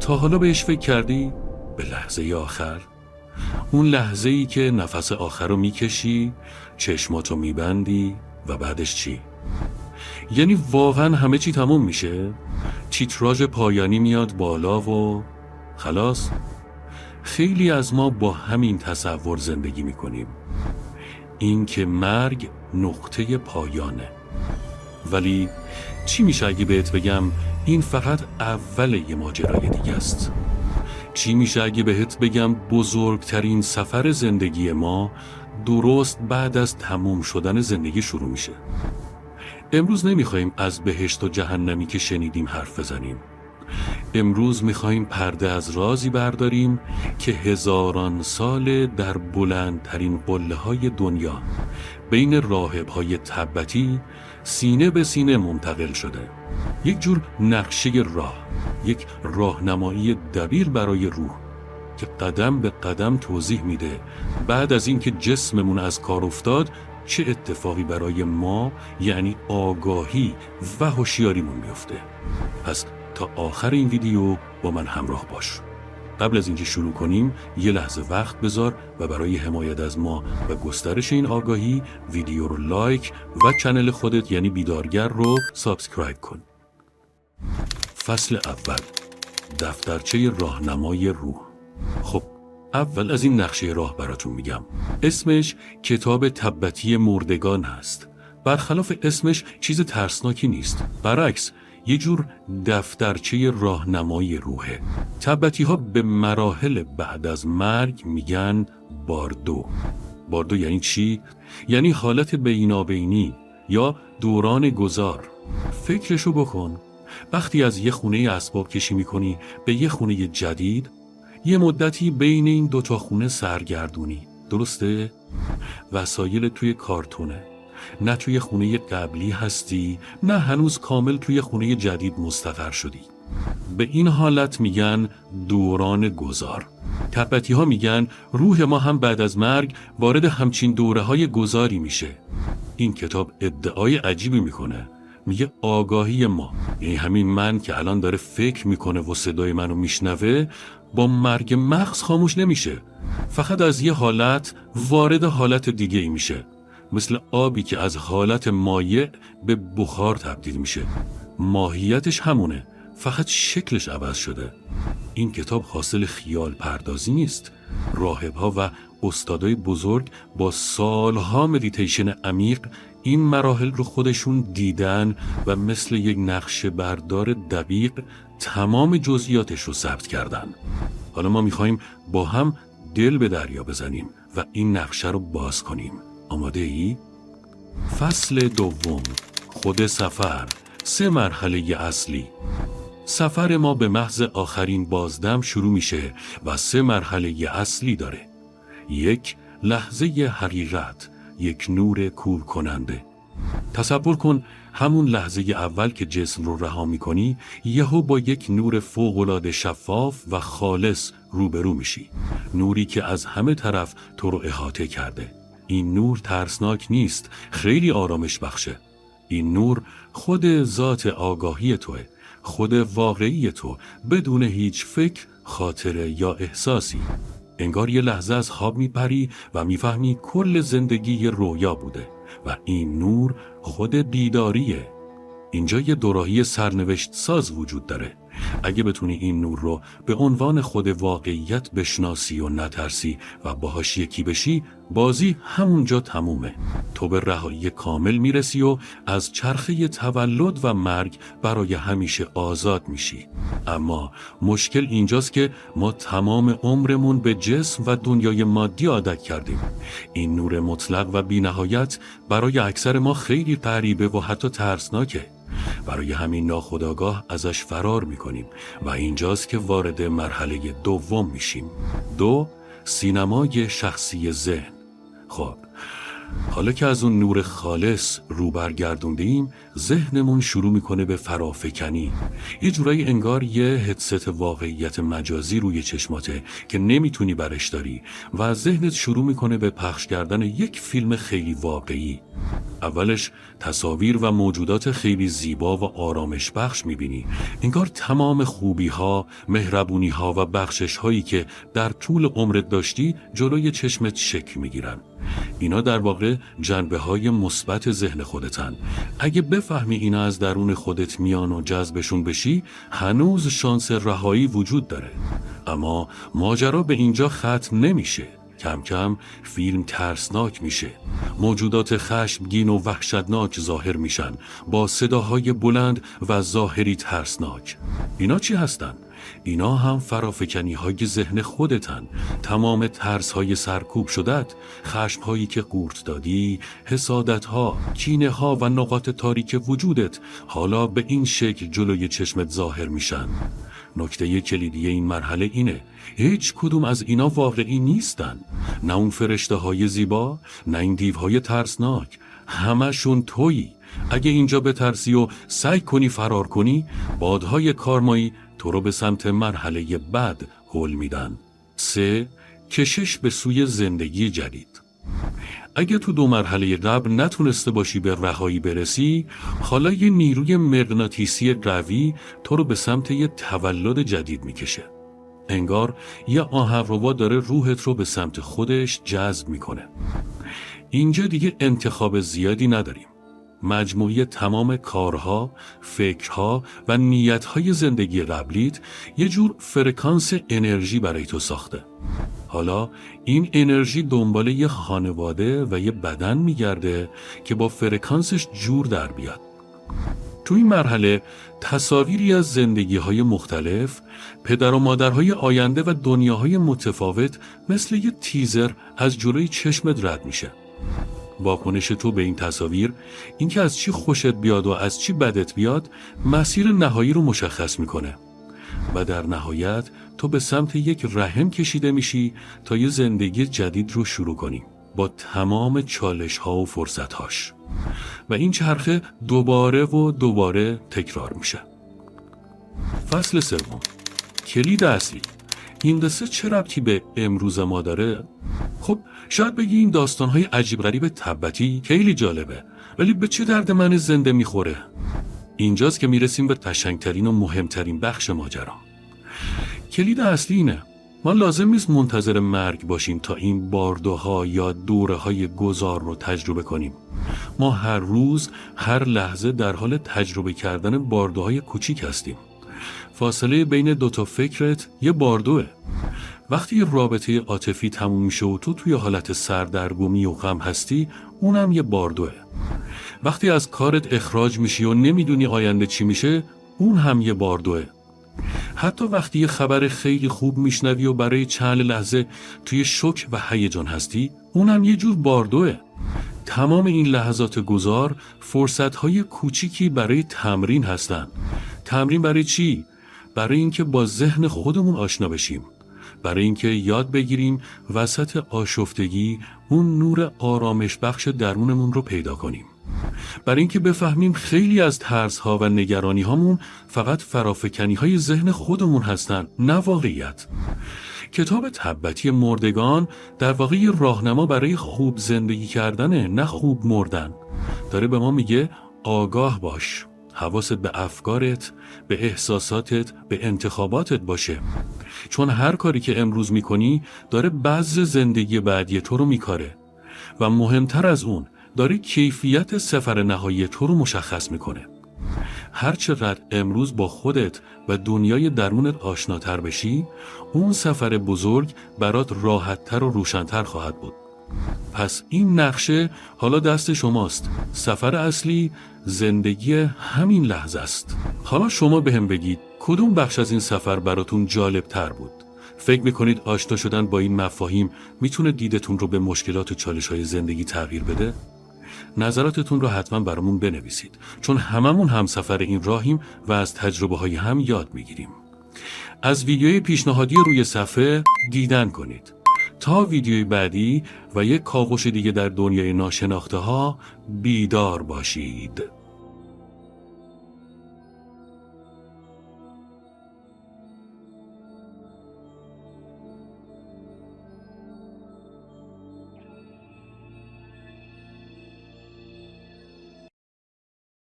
تا حالا بهش فکر کردی؟ به لحظه آخر؟ اون لحظه‌ای که نفس آخر رو میکشی، چشماتو میبندی و بعدش چی؟ یعنی واقعا همه چی تموم میشه؟ تیتراژ پایانی میاد بالا و خلاص؟ خیلی از ما با همین تصور زندگی میکنیم، این که مرگ نقطه پایانه. ولی چی میشه اگه بهت بگم این فقط اول یه ماجرای دیگه است؟ چی میشه اگه بهت بگم بزرگترین سفر زندگی ما درست بعد از تموم شدن زندگی شروع میشه؟ امروز نمیخوایم از بهشت و جهنمی که شنیدیم حرف بزنیم. امروز میخوایم پرده از رازی برداریم که هزاران سال در بلندترین قله‌های دنیا بین راهب‌های تبتی سینه به سینه منتقل شده. یک جور نقشه راه، یک راهنمایی دبیر برای روح که قدم به قدم توضیح میده بعد از اینکه جسممون از کار افتاد چه اتفاقی برای ما یعنی آگاهی و هوشیاریمون میفته. پس تا آخر این ویدیو با من همراه باش. قبل از اینکه شروع کنیم یه لحظه وقت بذار و برای حمایت از ما و گسترش این آگاهی ویدیو رو لایک و کانال خودت یعنی بیدارگر رو سابسکرایب کن. فصل اول، دفترچه راهنمای روح. خب اول از این نقشه راه براتون میگم. اسمش کتاب تبتی مردگان هست. برخلاف اسمش چیز ترسناکی نیست، برعکس یه جور دفترچه راهنمای روحه. تبتی ها به مراحل بعد از مرگ میگن باردو. باردو یعنی چی؟ یعنی حالت بینابینی یا دوران گذار. فکرشو بکن، وقتی از یه خونه اسباب کشی میکنی به یه خونه جدید، یه مدتی بین این دوتا خونه سرگردونی، درسته؟ وسایل توی کارتونه، نه توی خونه قبلی هستی، نه هنوز کامل توی خونه جدید مستقر شدی. به این حالت میگن دوران گذار. تبتی ها میگن روح ما هم بعد از مرگ وارد همچین دوره های گذاری میشه. این کتاب ادعای عجیبی میکنه. میگه آگاهی ما، یعنی همین من که الان داره فکر میکنه و صدای منو میشنوه، با مرگ مغز خاموش نمیشه، فقط از یه حالت وارد حالت دیگه ای میشه، مثل آبی که از حالت مایع به بخار تبدیل میشه. ماهیتش همونه، فقط شکلش عوض شده. این کتاب حاصل خیال پردازی نیست. راهب‌ها و استادای بزرگ با سالها مدیتیشن عمیق این مراحل رو خودشون دیدن و مثل یک نقشه بردار دقیق تمام جزئیاتش رو ثبت کردن. حالا ما میخوایم با هم دل به دریا بزنیم و این نقشه رو باز کنیم. آماده ای؟ فصل دوم، خود سفر. 3 مرحله اصلی. سفر ما به محض آخرین بازدم شروع میشه و 3 مرحله اصلی داره. 1. لحظه حقیقت، یک نور کور کننده. تصور کن همون لحظه اول که جسم رو رها میکنی یهو با یک نور فوق‌العاده شفاف و خالص روبرو میشی. نوری که از همه طرف تو رو احاطه کرده. این نور ترسناک نیست، خیلی آرامش بخشه. این نور خود ذات آگاهی توه، خود واقعی تو، بدون هیچ فکر، خاطره یا احساسی. انگار یه لحظه از خواب میپری و میفهمی کل زندگی یه رویا بوده و این نور خود بیداریه. اینجا یه دوراهی سرنوشت ساز وجود داره. اگه بتونی این نور رو به عنوان خود واقعیت بشناسی و نترسی و باهاش یکی بشی، بازی همونجا تمومه. تو به رهایی کامل میرسی و از چرخه تولد و مرگ برای همیشه آزاد میشی. اما مشکل اینجاست که ما تمام عمرمون به جسم و دنیای مادی عادت کردیم. این نور مطلق و بی‌نهایت برای اکثر ما خیلی غریبه و حتی ترسناکه. برای همین ناخودآگاه ازش فرار میکنیم و اینجاست که وارد مرحله دوم میشیم. 2. سینمای شخصی ذهن. خب حالا که از اون نور خالص رو برگردوندیم، ذهنمون شروع میکنه به فرافکنی. یه جورایی انگار یه هدست واقعیت مجازی روی چشماته که نمیتونی برش داری و ذهنت شروع میکنه به پخش کردن یک فیلم خیلی واقعی. اولش تصاویر و موجودات خیلی زیبا و آرامش بخش میبینی. انگار تمام خوبی ها، مهربونی ها و بخشش هایی که در طول عمرت داشتی جلوی چشمت شکل میگیرن. اینا در واقع جنبه های مثبت ذهن خودتن. اگه بفهمی اینا از درون خودت میان و جذبشون بشی، هنوز شانس رهایی وجود داره. اما ماجرا به اینجا ختم نمیشه. کم کم فیلم ترسناک میشه. موجودات خشمگین و وحشتناک ظاهر میشن با صداهای بلند و ظاهری ترسناک. اینا چی هستن؟ اینا هم فرافکنی های ذهن خودتن. تمام ترس های سرکوب شدت، خشم هایی که قورت دادی، حسادت ها، کینه ها و نقاط تاریک وجودت حالا به این شکل جلوی چشمت ظاهر میشن. نکته کلیدی این مرحله اینه: هیچ کدوم از اینا واقعی نیستن. نه اون فرشته های زیبا، نه این دیوهای ترسناک. همشون تویی. اگه اینجا بترسی و سعی کنی فرار کنی، بادهای کارمایی تو رو به سمت مرحله بعد هل میدن. 3. کشش به سوی زندگی جدید. اگه تو 2 مرحله قبل نتونسته باشی به رهایی برسی، حالا یه نیروی مغناطیسی قوی تو رو به سمت یه تولد جدید میکشه. انگار یه آهنربا داره روحت رو به سمت خودش جذب میکنه. اینجا دیگه انتخاب زیادی نداریم. مجموعه تمام کارها، فکرها و نیتهای زندگی قبلیت یه جور فرکانس انرژی برای تو ساخته. حالا این انرژی دنبال یه خانواده و یه بدن میگرده که با فرکانسش جور در بیاد. تو این مرحله تصاویری از زندگی‌های مختلف، پدر و مادرهای آینده و دنیاهای متفاوت مثل یه تیزر از جلوی چشمت رد میشه. واکنش تو به این تصاویر، اینکه از چی خوشت بیاد و از چی بدت بیاد، مسیر نهایی رو مشخص میکنه. و در نهایت تو به سمت یک رحم کشیده میشی تا یه زندگی جدید رو شروع کنی با تمام چالش ها و فرصت هاش. و این چرخه دوباره و دوباره تکرار میشه. فصل 3. کلید اصلی. این قصه چه ربطی به امروز ما داره؟ خب شاید بگی این داستان‌های عجیب غریب تبتی خیلی جالبه، ولی به چه درد من زنده میخوره؟ اینجاست که میرسیم به قشنگترین و مهمترین بخش ماجرا. کلید اصلی اینه: ما لازم نیست منتظر مرگ باشیم تا این باردوها یا دوره‌های گذار رو تجربه کنیم. ما هر روز، هر لحظه در حال تجربه کردن باردوهای کوچیک هستیم. فاصله بین 2 تا فکرت یه باردوه. وقتی یه رابطه عاطفی تموم میشه و تو توی حالت سردرگمی و غم هستی، اونم یه باردوه. وقتی از کارت اخراج میشی و نمیدونی آینده چی میشه، اون هم یه باردوه. حتی وقتی یه خبر خیلی خوب میشنوی و برای چند لحظه توی شوک و هیجان هستی، اونم یه جور باردوه. تمام این لحظات گذار فرصت‌های کوچیکی برای تمرین هستن. تمرین برای چی؟ برای اینکه با ذهن خودمون آشنا بشیم. برای اینکه یاد بگیریم وسط آشفتگی اون نور آرامش بخش درونمون رو پیدا کنیم. برای اینکه بفهمیم خیلی از ترس‌ها و نگرانی‌هامون فقط فرافکنی‌های ذهن خودمون هستن، نه واقعیت. کتاب تبتی مردگان در واقع یه راهنما برای خوب زندگی کردنه، نه خوب مردن. داره به ما میگه آگاه باش، حواست به افکارت، به احساساتت، به انتخاباتت باشه. چون هر کاری که امروز میکنی داره بذر زندگی بعدی تو رو میکاره و مهمتر از اون داره کیفیت سفر نهایی تو رو مشخص میکنه. هر چقدر امروز با خودت و دنیای درونت آشناتر بشی، اون سفر بزرگ برات راحتتر و روشنتر خواهد بود. پس این نقشه حالا دست شماست. سفر اصلی زندگی همین لحظه است. حالا شما بهم بگید کدوم بخش از این سفر براتون جالب تر بود؟ فکر میکنید آشنا شدن با این مفاهیم میتونه دیدتون رو به مشکلات و چالش‌های زندگی تغییر بده؟ نظراتتون رو حتما برامون بنویسید، چون هممون همسفر این راهیم و از تجربه‌های هم یاد میگیریم. از ویدیوی پیشنهادی روی صفحه دیدن کنید. تا ویدیوی بعدی و یک کاوش دیگه در دنیای ناشناخته ها بیدار باشید.